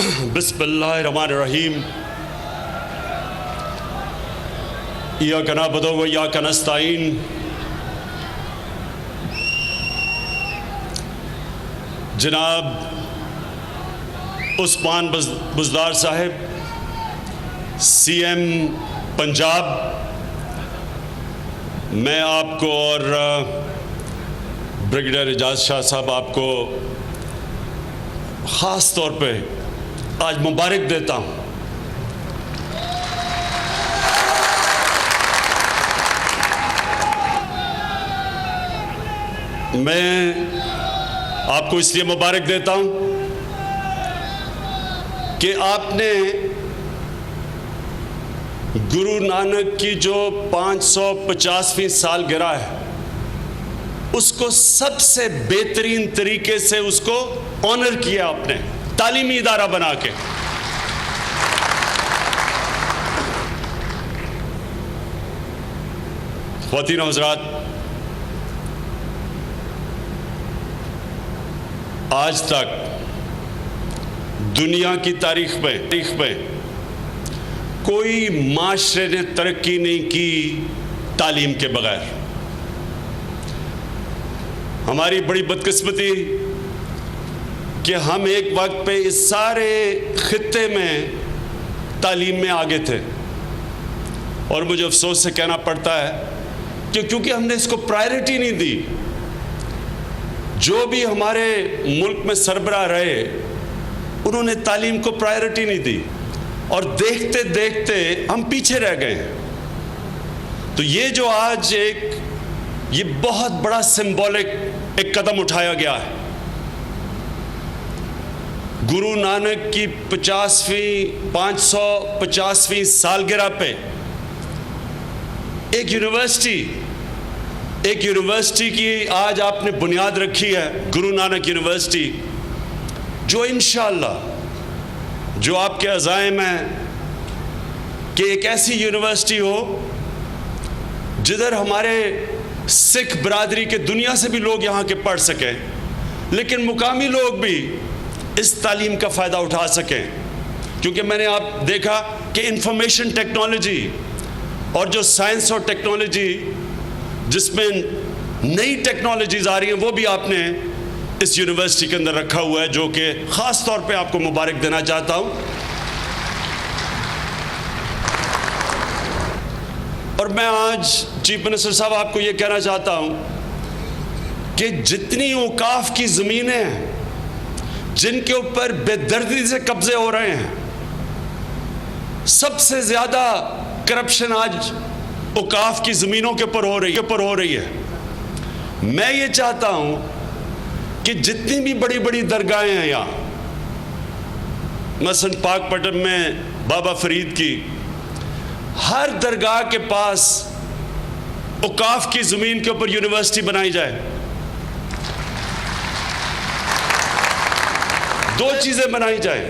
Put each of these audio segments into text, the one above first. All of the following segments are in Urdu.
بسم اللہ الرحمن الرحیم ایاک نعبد و ایاک نستعین جناب عثمان بزدار صاحب سی ایم پنجاب، میں آپ کو اور بریگیڈیئر اعجاز شاہ صاحب آپ کو خاص طور پہ آج مبارک دیتا ہوں۔ میں آپ کو اس لیے مبارک دیتا ہوں کہ آپ نے گرو نانک کی جو 550ویں سالگرہ ہے اس کو سب سے بہترین طریقے سے اس کو آنر کیا آپ نے، تعلیمی ادارہ بنا کے۔ خواتین و حضرات، آج تک دنیا کی تاریخ میں کوئی معاشرے نے ترقی نہیں کی تعلیم کے بغیر۔ ہماری بڑی بدقسمتی کہ ہم ایک وقت پہ اس سارے خطے میں تعلیم میں آگے تھے، اور مجھے افسوس سے کہنا پڑتا ہے کہ کیونکہ ہم نے اس کو پرائرٹی نہیں دی۔ جو بھی ہمارے ملک میں سربراہ رہے انہوں نے تعلیم کو پرائرٹی نہیں دی، اور دیکھتے دیکھتے ہم پیچھے رہ گئے ہیں۔ تو یہ جو آج یہ بہت بڑا سمبولک ایک قدم اٹھایا گیا ہے، گرو نانک کی 550ویں سالگرہ پہ ایک یونیورسٹی کی آج آپ نے بنیاد رکھی ہے، گرو نانک یونیورسٹی، جو انشاءاللہ جو آپ کے عزائم ہیں کہ ایک ایسی یونیورسٹی ہو جدھر ہمارے سکھ برادری کے دنیا سے بھی لوگ یہاں کے پڑھ سکیں، لیکن مقامی لوگ بھی اس تعلیم کا فائدہ اٹھا سکیں۔ کیونکہ میں نے آپ دیکھا کہ انفارمیشن ٹیکنالوجی اور جو سائنس اور ٹیکنالوجی جس میں نئی ٹیکنالوجیز آ رہی ہیں وہ بھی آپ نے اس یونیورسٹی کے اندر رکھا ہوا ہے، جو کہ خاص طور پہ آپ کو مبارک دینا چاہتا ہوں۔ اور میں آج چیف منسٹر صاحب آپ کو یہ کہنا چاہتا ہوں کہ جتنی اوقاف کی زمینیں ہیں جن کے اوپر بے دردی سے قبضے ہو رہے ہیں، سب سے زیادہ کرپشن آج اوقاف کی زمینوں کے اوپر ہو رہی ہے۔ میں یہ چاہتا ہوں کہ جتنی بھی بڑی بڑی درگاہیں ہیں یہاں، مثلا پاک پٹن میں بابا فرید کی، ہر درگاہ کے پاس اوقاف کی زمین کے اوپر یونیورسٹی بنائی جائے۔ دو چیزیں بنائی جائیں،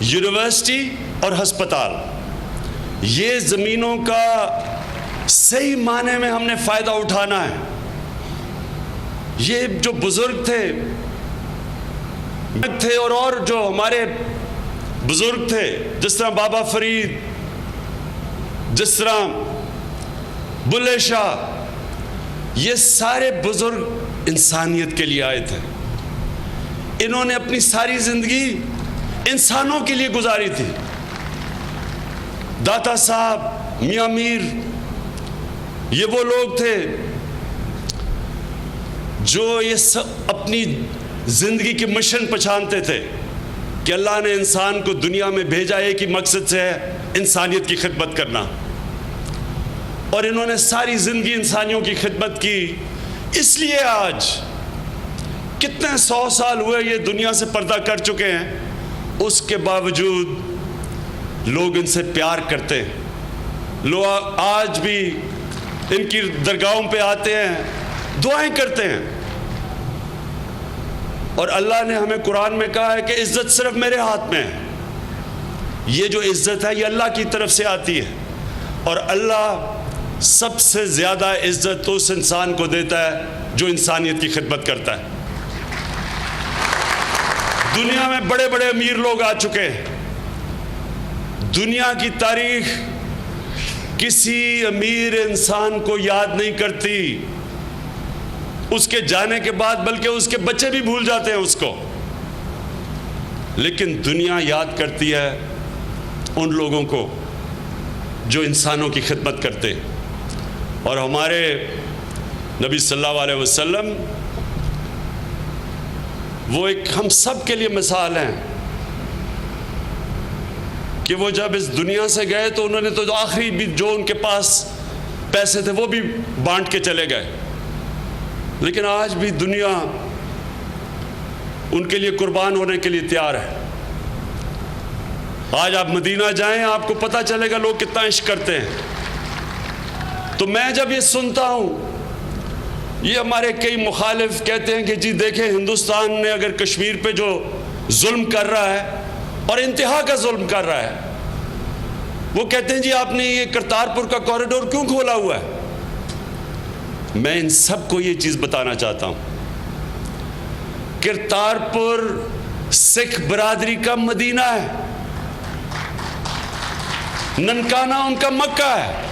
یونیورسٹی اور ہسپتال۔ یہ زمینوں کا صحیح معنی میں ہم نے فائدہ اٹھانا ہے۔ یہ جو بزرگ تھے اور جو ہمارے بزرگ تھے، جس طرح بابا فرید، جس طرح بلے شاہ، یہ سارے بزرگ انسانیت کے لیے آئے تھے۔ انہوں نے اپنی ساری زندگی انسانوں کے لیے گزاری تھی۔ داتا صاحب، میاں میر، یہ وہ لوگ تھے جو یہ اپنی زندگی کے مشن پہچانتے تھے کہ اللہ نے انسان کو دنیا میں بھیجا ایک ہی مقصد سے ہے، انسانیت کی خدمت کرنا، اور انہوں نے ساری زندگی انسانیوں کی خدمت کی۔ اس لیے آج کتنے 100 سال ہوئے یہ دنیا سے پردہ کر چکے ہیں، اس کے باوجود لوگ ان سے پیار کرتے ہیں، لوگ آج بھی ان کی درگاہوں پہ آتے ہیں، دعائیں کرتے ہیں۔ اور اللہ نے ہمیں قرآن میں کہا ہے کہ عزت صرف میرے ہاتھ میں ہے۔ یہ جو عزت ہے یہ اللہ کی طرف سے آتی ہے، اور اللہ سب سے زیادہ عزت اس انسان کو دیتا ہے جو انسانیت کی خدمت کرتا ہے۔ دنیا میں بڑے بڑے امیر لوگ آ چکے ہیں. دنیا کی تاریخ کسی امیر انسان کو یاد نہیں کرتی اس کے جانے کے بعد، بلکہ اس کے بچے بھی بھول جاتے ہیں اس کو. لیکن دنیا یاد کرتی ہے ان لوگوں کو جو انسانوں کی خدمت کرتے. اور ہمارے نبی صلی اللہ علیہ وسلم وہ ایک ہم سب کے لیے مثال ہیں کہ وہ جب اس دنیا سے گئے تو انہوں نے تو آخری بھی جو ان کے پاس پیسے تھے وہ بھی بانٹ کے چلے گئے. لیکن آج بھی دنیا ان کے لیے قربان ہونے کے لیے تیار ہے. آج آپ مدینہ جائیں آپ کو پتہ چلے گا لوگ کتنا عشق کرتے ہیں. تو میں جب یہ سنتا ہوں، یہ ہمارے کئی مخالف کہتے ہیں کہ جی دیکھیں ہندوستان نے اگر کشمیر پہ جو ظلم کر رہا ہے اور انتہا کا ظلم کر رہا ہے، وہ کہتے ہیں جی آپ نے یہ کرتارپور کا کوریڈور کیوں کھولا ہوا ہے. میں ان سب کو یہ چیز بتانا چاہتا ہوں، کرتارپور سکھ برادری کا مدینہ ہے، ننکانہ ان کا مکہ ہے.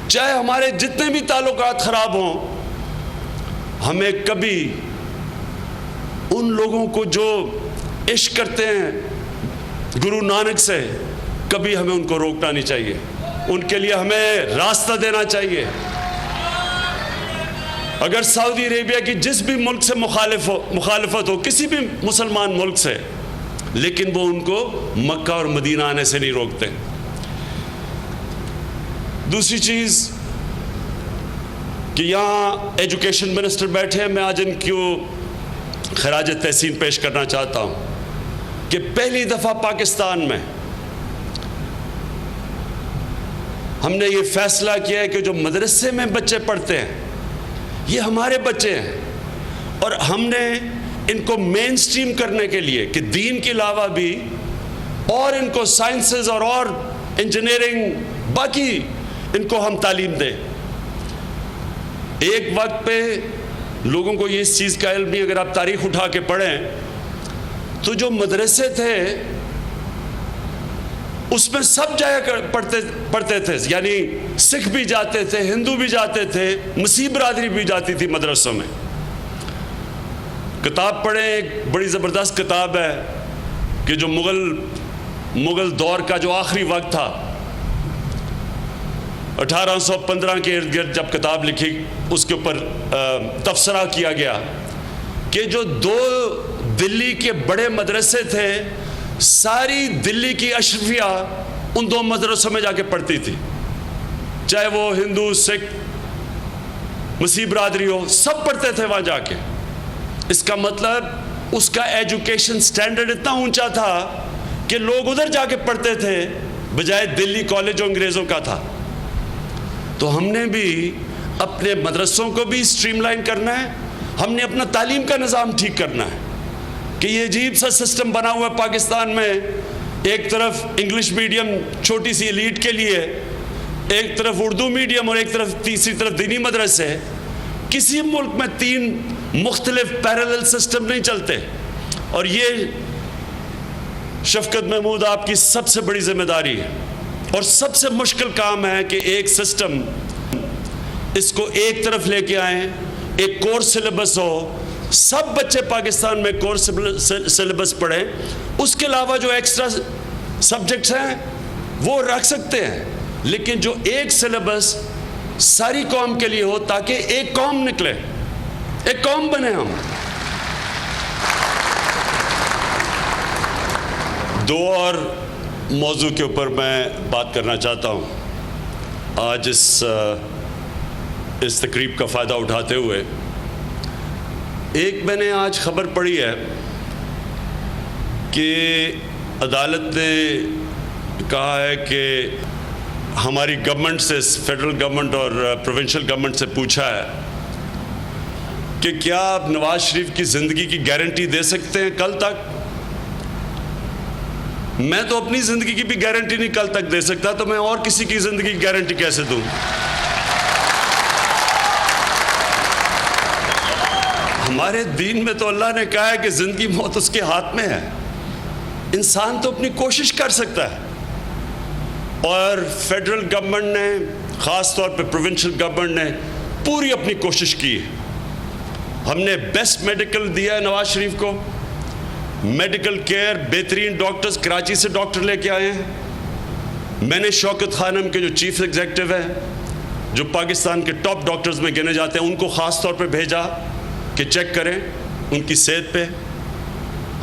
چاہے ہمارے جتنے بھی تعلقات خراب ہوں، ہمیں کبھی ان لوگوں کو جو عشق کرتے ہیں گرو نانک سے، کبھی ہمیں ان کو روکنا نہیں چاہیے. ان کے لیے ہمیں راستہ دینا چاہیے. اگر سعودی عربیہ کی جس بھی ملک سے مخالفت ہو، کسی بھی مسلمان ملک سے، لیکن وہ ان کو مکہ اور مدینہ آنے سے نہیں روکتے. دوسری چیز کہ یہاں ایجوکیشن منسٹر بیٹھے ہیں، میں آج ان کو خراج تحسین پیش کرنا چاہتا ہوں کہ پہلی دفعہ پاکستان میں ہم نے یہ فیصلہ کیا ہے کہ جو مدرسے میں بچے پڑھتے ہیں یہ ہمارے بچے ہیں، اور ہم نے ان کو مین سٹریم کرنے کے لیے کہ دین کے علاوہ بھی اور ان کو سائنسز اور انجینئرنگ باقی ان کو ہم تعلیم دیں. ایک وقت پہ لوگوں کو یہ اس چیز کا علم نہیں، اگر آپ تاریخ اٹھا کے پڑھیں تو جو مدرسے تھے اس میں سب جایا پڑھتے تھے، یعنی سکھ بھی جاتے تھے، ہندو بھی جاتے تھے، مسیح برادری بھی جاتی تھی مدرسوں میں. کتاب پڑھیں، ایک بڑی زبردست کتاب ہے کہ جو مغل دور کا جو آخری وقت تھا، 1815 کے ارد گرد جب کتاب لکھی، اس کے اوپر تبصرہ کیا گیا کہ جو 2 دلی کے بڑے مدرسے تھے، ساری دلی کی اشرفیہ ان 2 مدرسوں میں جا کے پڑھتی تھی، چاہے وہ ہندو، سکھ، مسیح برادری ہو، سب پڑھتے تھے وہاں جا کے. اس کا مطلب اس کا ایجوکیشن سٹینڈرڈ اتنا اونچا تھا کہ لوگ ادھر جا کے پڑھتے تھے بجائے دلی کالج جو انگریزوں کا تھا. تو ہم نے بھی اپنے مدرسوں کو بھی سٹریم لائن کرنا ہے، ہم نے اپنا تعلیم کا نظام ٹھیک کرنا ہے کہ یہ عجیب سا سسٹم بنا ہوا ہے پاکستان میں، ایک طرف انگلش میڈیم چھوٹی سی ایلیٹ کے لیے، ایک طرف اردو میڈیم اور ایک طرف تیسری طرف دینی مدرسے. کسی ملک میں 3 مختلف پیرالل سسٹم نہیں چلتے. اور یہ شفقت محمود آپ کی سب سے بڑی ذمہ داری ہے اور سب سے مشکل کام ہے کہ ایک سسٹم اس کو ایک طرف لے کے آئیں، ایک کورس سلیبس ہو، سب بچے پاکستان میں کورس سلیبس پڑھیں، اس کے علاوہ جو ایکسٹرا سبجیکٹس ہیں وہ رکھ سکتے ہیں، لیکن جو ایک سلیبس ساری قوم کے لیے ہو تاکہ ایک قوم نکلے، ایک قوم بنے ہم. 2 اور موضوع کے اوپر میں بات کرنا چاہتا ہوں آج اس تقریب کا فائدہ اٹھاتے ہوئے. ایک میں نے آج خبر پڑھی ہے کہ عدالت نے کہا ہے کہ ہماری گورنمنٹ سے، فیڈرل گورنمنٹ اور پروونشل گورنمنٹ سے پوچھا ہے کہ کیا آپ نواز شریف کی زندگی کی گارنٹی دے سکتے ہیں کل تک. میں تو اپنی زندگی کی بھی گارنٹی نہیں کل تک دے سکتا، تو میں اور کسی کی زندگی کی گارنٹی کیسے دوں. ہمارے دین میں تو اللہ نے کہا ہے کہ زندگی موت اس کے ہاتھ میں ہے. انسان تو اپنی کوشش کر سکتا ہے, اور فیڈرل گورنمنٹ نے, خاص طور پہ پروونشل گورنمنٹ نے پوری اپنی کوشش کی ہے. ہم نے بیسٹ میڈیکل دیا ہے نواز شریف کو, میڈیکل کیئر, بہترین ڈاکٹرز کراچی سے ڈاکٹر لے کے آئے ہیں. میں نے شوکت خانم کے جو چیف ایگزیکٹو ہے, جو پاکستان کے ٹاپ ڈاکٹرز میں گنے جاتے ہیں, ان کو خاص طور پہ بھیجا کہ چیک کریں ان کی صحت پہ.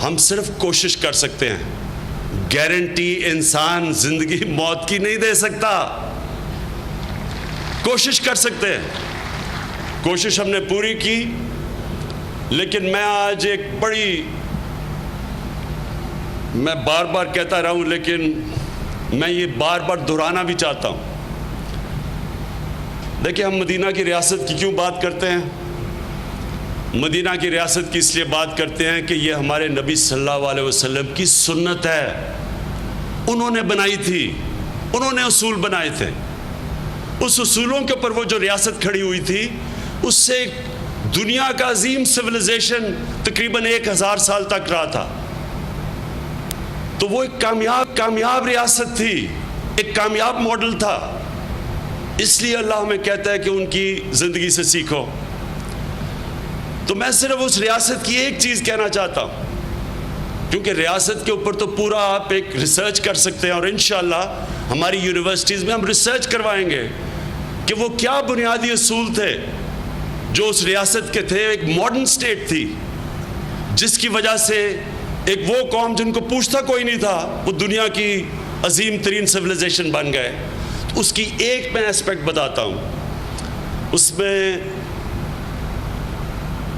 ہم صرف کوشش کر سکتے ہیں, گارنٹی انسان زندگی موت کی نہیں دے سکتا. کوشش کر سکتے ہیں, کوشش ہم نے پوری کی. لیکن میں آج ایک بڑی, میں بار بار کہتا رہا ہوں لیکن میں یہ بار بار دہرانا بھی چاہتا ہوں. دیکھیں, ہم مدینہ کی ریاست کی کیوں بات کرتے ہیں؟ مدینہ کی ریاست کی اس لیے بات کرتے ہیں کہ یہ ہمارے نبی صلی اللہ علیہ وسلم کی سنت ہے. انہوں نے بنائی تھی, انہوں نے اصول بنائے تھے. اس اصولوں کے اوپر وہ جو ریاست کھڑی ہوئی تھی, اس سے دنیا کا عظیم سویلائزیشن تقریباً 1000 سال تک رہا تھا. تو وہ ایک کامیاب ریاست تھی, ایک کامیاب ماڈل تھا. اس لیے اللہ ہمیں کہتا ہے کہ ان کی زندگی سے سیکھو. تو میں صرف اس ریاست کی ایک چیز کہنا چاہتا ہوں, کیونکہ ریاست کے اوپر تو پورا آپ ایک ریسرچ کر سکتے ہیں, اور انشاءاللہ ہماری یونیورسٹیز میں ہم ریسرچ کروائیں گے کہ وہ کیا بنیادی اصول تھے جو اس ریاست کے تھے. ایک ماڈرن سٹیٹ تھی جس کی وجہ سے ایک وہ قوم جن کو پوچھتا کوئی نہیں تھا, وہ دنیا کی عظیم ترین سویلائزیشن بن گئے. اس کی ایک میں اسپیکٹ بتاتا ہوں. اس میں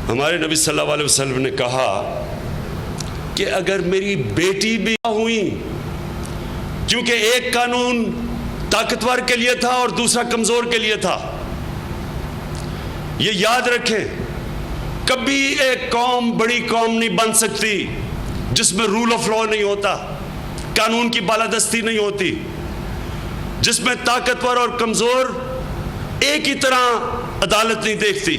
ہمارے نبی صلی اللہ علیہ وسلم نے کہا کہ اگر میری بیٹی بھی ہوئی, کیونکہ ایک قانون طاقتور کے لیے تھا اور دوسرا کمزور کے لیے تھا. یہ یاد رکھیں, کبھی ایک قوم بڑی قوم نہیں بن سکتی جس میں رول آف لا نہیں ہوتا, قانون کی بالادستی نہیں ہوتی, جس میں طاقتور اور کمزور ایک ہی طرح عدالت نہیں دیکھتی.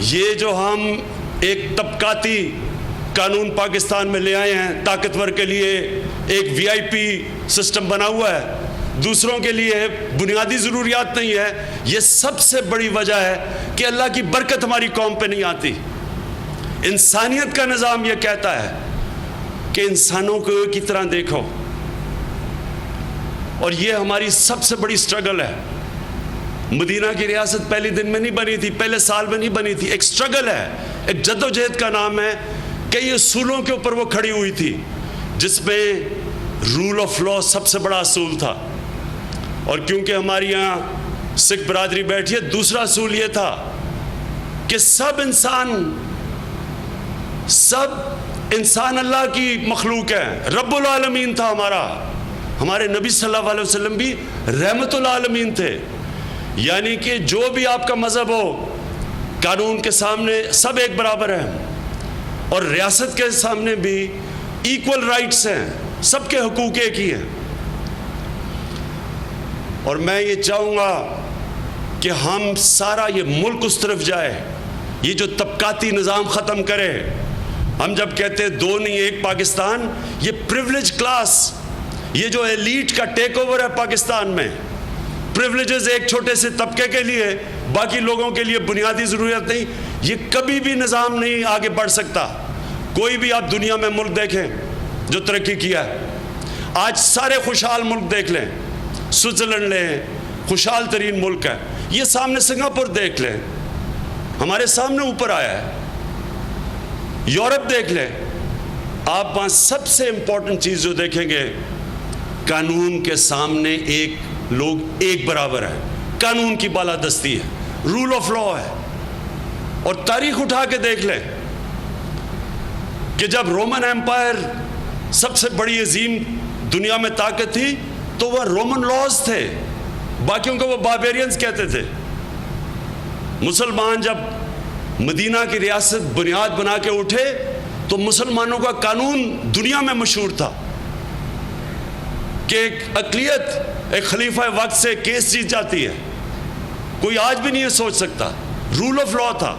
یہ جو ہم ایک طبقاتی قانون پاکستان میں لے آئے ہیں, طاقتور کے لیے ایک VIP سسٹم بنا ہوا ہے, دوسروں کے لیے بنیادی ضروریات نہیں ہے. یہ سب سے بڑی وجہ ہے کہ اللہ کی برکت ہماری قوم پہ نہیں آتی. انسانیت کا نظام یہ کہتا ہے کہ انسانوں کو ایک ہی طرح دیکھو, اور یہ ہماری سب سے بڑی سٹرگل ہے. مدینہ کی ریاست پہلی دن میں نہیں بنی تھی, پہلے سال میں نہیں بنی تھی. ایک سٹرگل ہے, ایک جد و جہد کا نام ہے. کئی اصولوں کے اوپر وہ کھڑی ہوئی تھی, جس میں رول آف لا سب سے بڑا اصول تھا. اور کیونکہ ہماری یہاں سکھ برادری بیٹھی ہے, دوسرا اصول یہ تھا کہ سب انسان اللہ کی مخلوق ہے. رب العالمین تھا ہمارے نبی صلی اللہ علیہ وسلم بھی رحمت العالمین تھے. یعنی کہ جو بھی آپ کا مذہب ہو, قانون کے سامنے سب ایک برابر ہیں, اور ریاست کے سامنے بھی ایکول رائٹس ہیں, سب کے حقوق ایک ہی ہیں. اور میں یہ چاہوں گا کہ ہم سارا یہ ملک اس طرف جائے, یہ جو طبقاتی نظام ختم کرے. ہم جب کہتے ہیں دو نہیں ایک پاکستان, یہ پریولیج کلاس, یہ جو ایلیٹ کا ٹیک اوور ہے پاکستان میں, پریولیجز ایک چھوٹے سے طبقے کے لیے, باقی لوگوں کے لیے بنیادی ضرورت نہیں, یہ کبھی بھی نظام نہیں آگے بڑھ سکتا. کوئی بھی آپ دنیا میں ملک دیکھیں جو ترقی کیا ہے, آج سارے خوشحال ملک دیکھ لیں, سوئٹزرلینڈ لیں, خوشحال ترین ملک ہے. یہ سامنے سنگاپور دیکھ لیں, ہمارے سامنے اوپر آیا ہے. یورپ دیکھ لیں, آپ وہاں سب سے امپورٹنٹ چیز جو دیکھیں گے, قانون کے سامنے لوگ ایک برابر ہیں, قانون کی بالادستی ہے, رول آف لا ہے. اور تاریخ اٹھا کے دیکھ لیں کہ جب رومن ایمپائر سب سے بڑی عظیم دنیا میں طاقت تھی, تو وہ رومن لاز تھے, باقیوں کو وہ باربیرینز کہتے تھے. مسلمان جب مدینہ کی ریاست بنیاد بنا کے اٹھے, تو مسلمانوں کا قانون دنیا میں مشہور تھا کہ ایک اقلیت ایک خلیفہ وقت سے کیس جیت جاتی ہے. کوئی آج بھی نہیں یہ سوچ سکتا. رول آف لا تھا.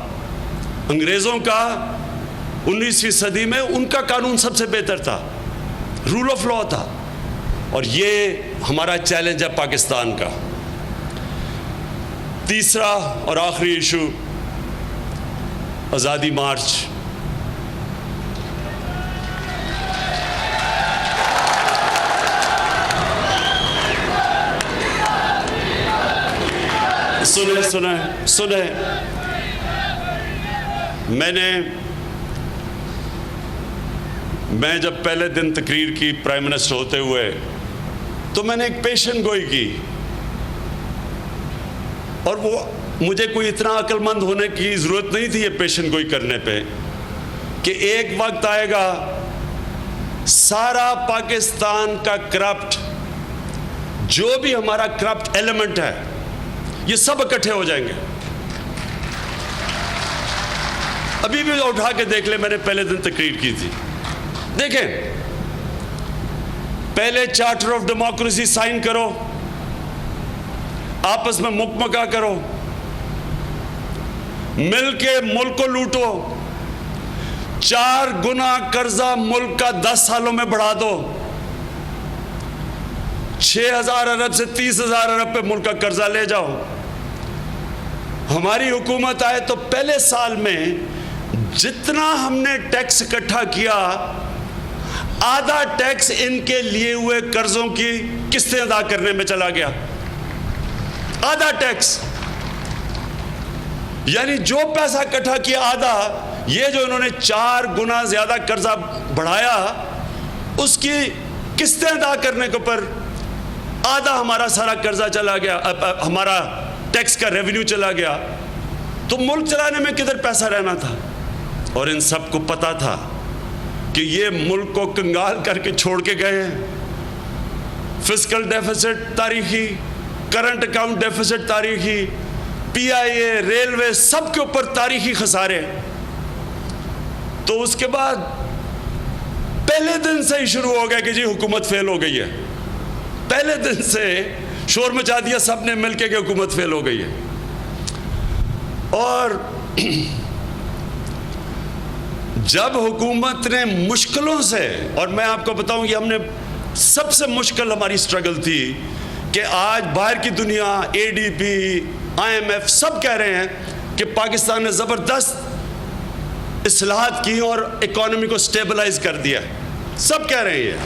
انگریزوں کا 19ویں صدی میں ان کا قانون سب سے بہتر تھا، رول آف لا تھا، اور یہ ہمارا چیلنج ہے پاکستان کا۔ تیسرا اور آخری ایشو، آزادی مارچ۔ سنیں میں جب پہلے دن تقریر کی پرائم منسٹر ہوتے ہوئے تو میں نے ایک پیشن گوئی کی، اور وہ مجھے کوئی اتنا عقل مند ہونے کی ضرورت نہیں تھی یہ پیشن گوئی کرنے پہ، کہ ایک وقت آئے گا سارا پاکستان کا کرپٹ، جو بھی ہمارا کرپٹ ایلیمنٹ ہے، یہ سب اکٹھے ہو جائیں گے۔ ابھی بھی اٹھا کے دیکھ لیں، میں نے پہلے دن تقریر کی تھی، دیکھیں پہلے چارٹر آف ڈیموکریسی سائن کرو، آپس میں مکمکہ کرو، مل کے ملک کو لوٹو، 4 گنا قرضہ ملک کا 10 سالوں میں بڑھا دو، 6,000 ارب سے 30,000 ارب پہ ملک کا قرضہ لے جاؤ۔ ہماری حکومت آئے تو پہلے سال میں جتنا ہم نے ٹیکس اکٹھا کیا، آدھا ٹیکس ان کے لیے ہوئے قرضوں کی قسطیں ادا کرنے میں چلا گیا، آدھا ٹیکس، یعنی جو پیسہ اکٹھا کیا آدھا، یہ جو انہوں نے 4 گنا زیادہ قرضہ بڑھایا، اس کی قسطیں ادا کرنے کے اوپر آدھا ہمارا سارا قرضہ چلا گیا، ہمارا ٹیکس کا ریونیو چلا گیا۔ تو ملک چلانے میں کدھر پیسہ رہنا تھا؟ اور ان سب کو پتا تھا کہ یہ ملک کو کنگال کر کے چھوڑ کے گئے ہیں۔ فسکل ڈیفیسٹ تاریخی، کرنٹ اکاؤنٹ ڈیفیسٹ تاریخی، پی آئی اے، ریلوے، سب کے اوپر تاریخی خسارے۔ تو اس کے بعد پہلے دن سے ہی شروع ہو گیا کہ جی حکومت فیل ہو گئی ہے، پہلے دن سے شور مچا دیا سب نے مل کے کہ حکومت فیل ہو گئی ہے۔ اور جب حکومت نے مشکلوں سے، اور میں آپ کو بتاؤں یہ ہم نے سب سے مشکل ہماری سٹرگل تھی، کہ آج باہر کی دنیا، A D P, I M F سب کہہ رہے ہیں کہ پاکستان نے زبردست اصلاحات کی اور اکانومی کو سٹیبلائز کر دیا، سب کہہ رہے ہیں یہ،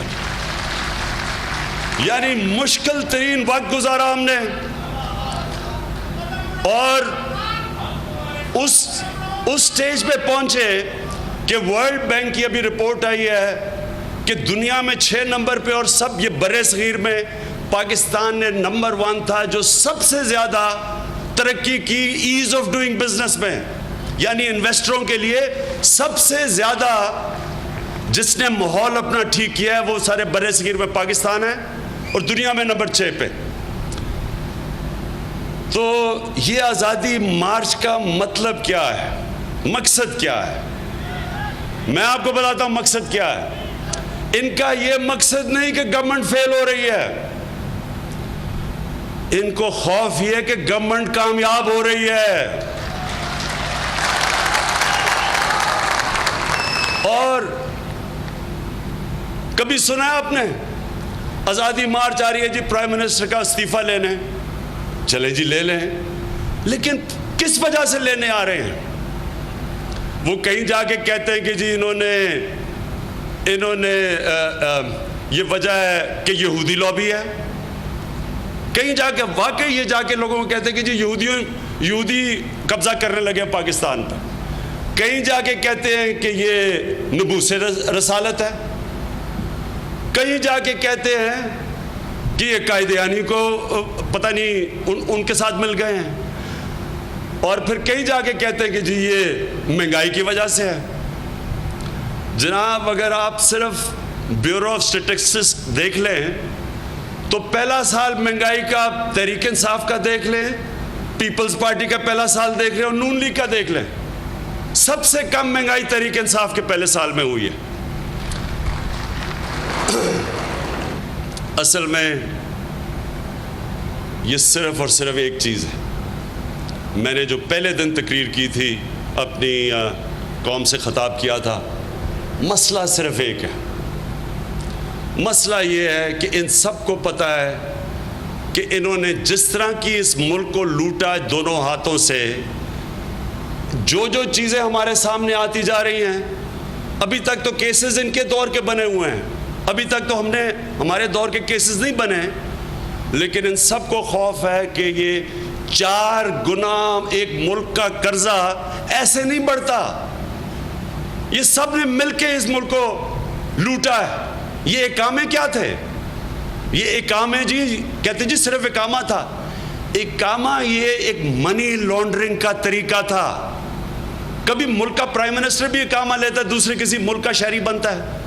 یعنی مشکل ترین وقت گزارا ہم نے۔ اور اس سٹیج پہ پہنچے کہ ورلڈ بینک کی ابھی رپورٹ آئی ہے کہ دنیا میں 6 نمبر پہ، اور سب یہ برِ صغیر میں پاکستان نے نمبر 1 تھا جو سب سے زیادہ ترقی کی ایز آف ڈوئنگ بزنس میں، یعنی انویسٹروں کے لیے سب سے زیادہ جس نے ماحول اپنا ٹھیک کیا ہے وہ سارے برِ صغیر میں پاکستان ہے، اور دنیا میں نمبر 6 پہ۔ تو یہ آزادی مارچ کا مطلب کیا ہے، مقصد کیا ہے؟ میں آپ کو بتاتا ہوں مقصد کیا ہے۔ ان کا یہ مقصد نہیں کہ گورنمنٹ فیل ہو رہی ہے، ان کو خوف یہ ہے کہ گورنمنٹ کامیاب ہو رہی ہے۔ اور کبھی سنا ہے آپ نے آزادی مارچ آ رہی ہے جی پرائم منسٹر کا استعفیٰ لینے، چلے جی لے لیں، لیکن کس وجہ سے لینے آ رہے ہیں؟ وہ کہیں جا کے کہتے ہیں کہ جی انہوں نے یہ وجہ ہے کہ یہودی لابی ہے، کہیں جا کے واقعی یہ جا کے لوگوں کو کہتے ہیں کہ جی یہودی قبضہ کرنے لگے پاکستان پر، کہیں جا کے کہتے ہیں کہ یہ نبوس رسالت ہے، کہیں جا کے کہتے ہیں کہ یہ قائدیانی کو پتہ نہیں ان کے ساتھ مل گئے ہیں، اور پھر کہیں جا کے کہتے ہیں کہ جی یہ مہنگائی کی وجہ سے ہے۔ جناب اگر آپ صرف بیورو آف اسٹیٹسٹکس دیکھ لیں تو پہلا سال مہنگائی کا تحریک انصاف کا دیکھ لیں، پیپلز پارٹی کا پہلا سال دیکھ لیں، اور نون لیگ کا دیکھ لیں، سب سے کم مہنگائی تحریک انصاف کے پہلے سال میں ہوئی ہے۔ اصل میں یہ صرف اور صرف ایک چیز ہے، میں نے جو پہلے دن تقریر کی تھی اپنی قوم سے خطاب کیا تھا، مسئلہ صرف ایک ہے. مسئلہ یہ ہے کہ ان سب کو پتہ ہے کہ انہوں نے جس طرح کی اس ملک کو لوٹا دونوں ہاتھوں سے، جو چیزیں ہمارے سامنے آتی جا رہی ہیں، ابھی تک تو کیسز ان کے دور کے بنے ہوئے ہیں، ابھی تک تو ہمارے دور کے کیسز نہیں بنے، لیکن ان سب کو خوف ہے کہ یہ 4 گنا ایک ملک کا قرضہ ایسے نہیں بڑھتا. یہ سب نے مل کے اس ملک کو لوٹا ہے. یہ اقامے کیا تھے؟ یہ اقامے جی کہتے جی صرف اقامہ تھا. اقامہ یہ ایک منی لانڈرنگ کا طریقہ تھا. کبھی ملک کا پرائم منسٹر بھی اقامہ لیتا ہے، دوسرے کسی ملک کا شہری بنتا ہے.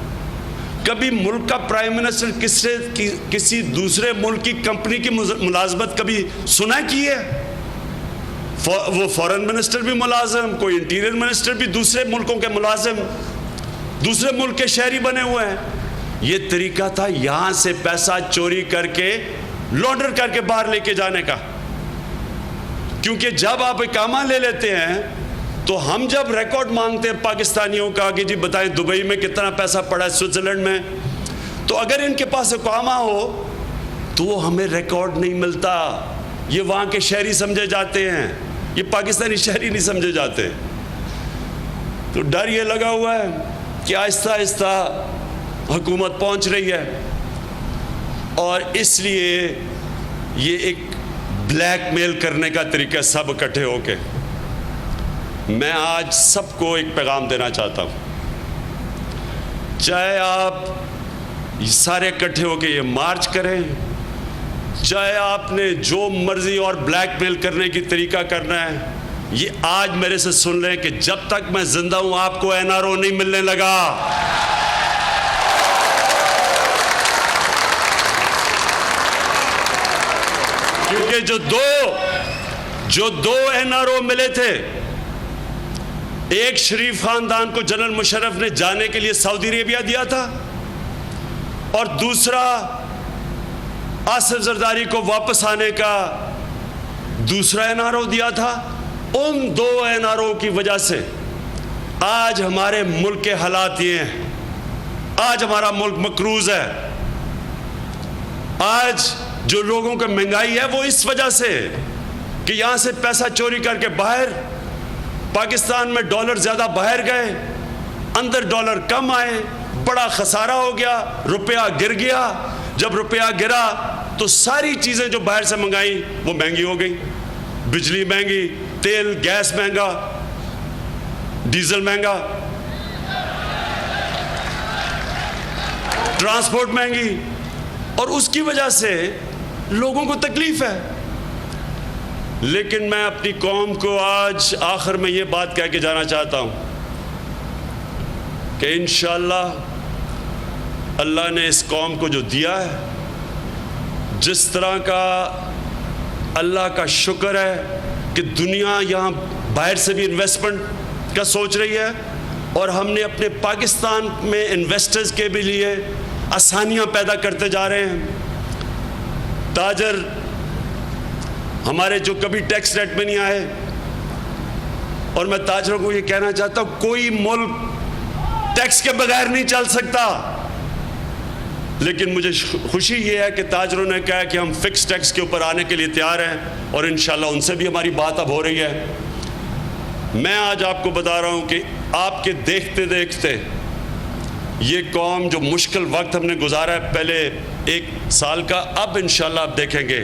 کبھی ملک کا پرائم منسٹر کسی دوسرے ملک کی کمپنی کی ملازمت کبھی سنا کی ہے؟ وہ فورن منسٹر بھی ملازم، کوئی انٹیریئر منسٹر بھی دوسرے ملکوں کے ملازم، دوسرے ملک کے شہری بنے ہوئے ہیں. یہ طریقہ تھا یہاں سے پیسہ چوری کر کے لانڈر کر کے باہر لے کے جانے کا. کیونکہ جب آپ اقامہ لے لیتے ہیں تو ہم جب ریکارڈ مانگتے ہیں پاکستانیوں کا کہ جی بتائیں دبئی میں کتنا پیسہ پڑا ہے، سوئٹزرلینڈ میں، تو اگر ان کے پاس اقامہ ہو تو وہ ہمیں ریکارڈ نہیں ملتا. یہ وہاں کے شہری سمجھے جاتے ہیں، یہ پاکستانی شہری نہیں سمجھے جاتے. تو ڈر یہ لگا ہوا ہے کہ آہستہ آہستہ حکومت پہنچ رہی ہے، اور اس لیے یہ ایک بلیک میل کرنے کا طریقہ سب اکٹھے ہو کے. میں آج سب کو ایک پیغام دینا چاہتا ہوں، چاہے آپ سارے اکٹھے ہو کے یہ مارچ کریں، چاہے آپ نے جو مرضی اور بلیک میل کرنے کی طریقہ کرنا ہے، یہ آج میرے سے سن لیں کہ جب تک میں زندہ ہوں آپ کو NRO نہیں ملنے لگا. کیونکہ جو دو NRO ملے تھے، ایک شریف خاندان کو جنرل مشرف نے جانے کے لیے سعودی عربیہ دیا تھا، اور دوسرا آصف زرداری کو واپس آنے کا دوسرا NRO دیا تھا. ان 2 NRO کی وجہ سے آج ہمارے ملک کے حالات یہ ہیں. آج ہمارا ملک مقروض ہے. آج جو لوگوں کا مہنگائی ہے وہ اس وجہ سے کہ یہاں سے پیسہ چوری کر کے باہر، پاکستان میں ڈالر زیادہ باہر گئے، اندر ڈالر کم آئے، بڑا خسارہ ہو گیا، روپیہ گر گیا. جب روپیہ گرا تو ساری چیزیں جو باہر سے منگائیں وہ مہنگی ہو گئی. بجلی مہنگی، تیل گیس مہنگا، ڈیزل مہنگا، ٹرانسپورٹ مہنگی، اور اس کی وجہ سے لوگوں کو تکلیف ہے. لیکن میں اپنی قوم کو آج آخر میں یہ بات کہہ کے جانا چاہتا ہوں کہ انشاءاللہ اللہ نے اس قوم کو جو دیا ہے، جس طرح کا اللہ کا شکر ہے کہ دنیا یہاں باہر سے بھی انویسٹمنٹ کا سوچ رہی ہے، اور ہم نے اپنے پاکستان میں انویسٹرز کے بھی لیے آسانیاں پیدا کرتے جا رہے ہیں. تاجر ہمارے جو کبھی ٹیکس ریٹ میں نہیں آئے، اور میں تاجروں کو یہ کہنا چاہتا ہوں کوئی ملک ٹیکس کے بغیر نہیں چل سکتا. لیکن مجھے خوشی یہ ہے کہ تاجروں نے کہا کہ ہم فکس ٹیکس کے اوپر آنے کے لیے تیار ہیں، اور انشاءاللہ ان سے بھی ہماری بات اب ہو رہی ہے. میں آج آپ کو بتا رہا ہوں کہ آپ کے دیکھتے دیکھتے یہ قوم جو مشکل وقت ہم نے گزارا ہے پہلے 1 سال کا، اب انشاءاللہ آپ دیکھیں گے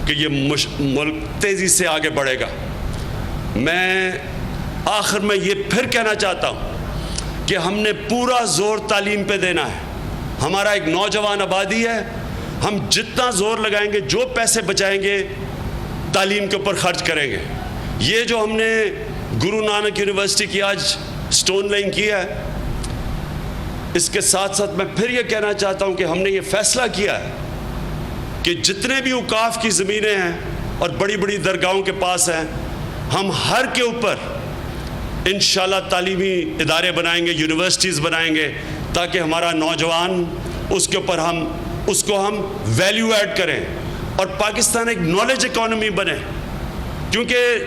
کہ یہ ملک تیزی سے آگے بڑھے گا. میں آخر میں یہ پھر کہنا چاہتا ہوں کہ ہم نے پورا زور تعلیم پہ دینا ہے. ہمارا ایک نوجوان آبادی ہے، ہم جتنا زور لگائیں گے، جو پیسے بچائیں گے تعلیم کے اوپر خرچ کریں گے. یہ جو ہم نے گرو نانک یونیورسٹی کی آج سٹون لائنگ کیا ہے، اس کے ساتھ ساتھ میں پھر یہ کہنا چاہتا ہوں کہ ہم نے یہ فیصلہ کیا ہے کہ جتنے بھی اوقاف کی زمینیں ہیں اور بڑی بڑی درگاہوں کے پاس ہیں، ہم ہر کے اوپر انشاءاللہ تعلیمی ادارے بنائیں گے، یونیورسٹیز بنائیں گے، تاکہ ہمارا نوجوان اس کے اوپر اس کو ہم ویلیو ایڈ کریں، اور پاکستان ایک نالج اکانومی بنے. کیونکہ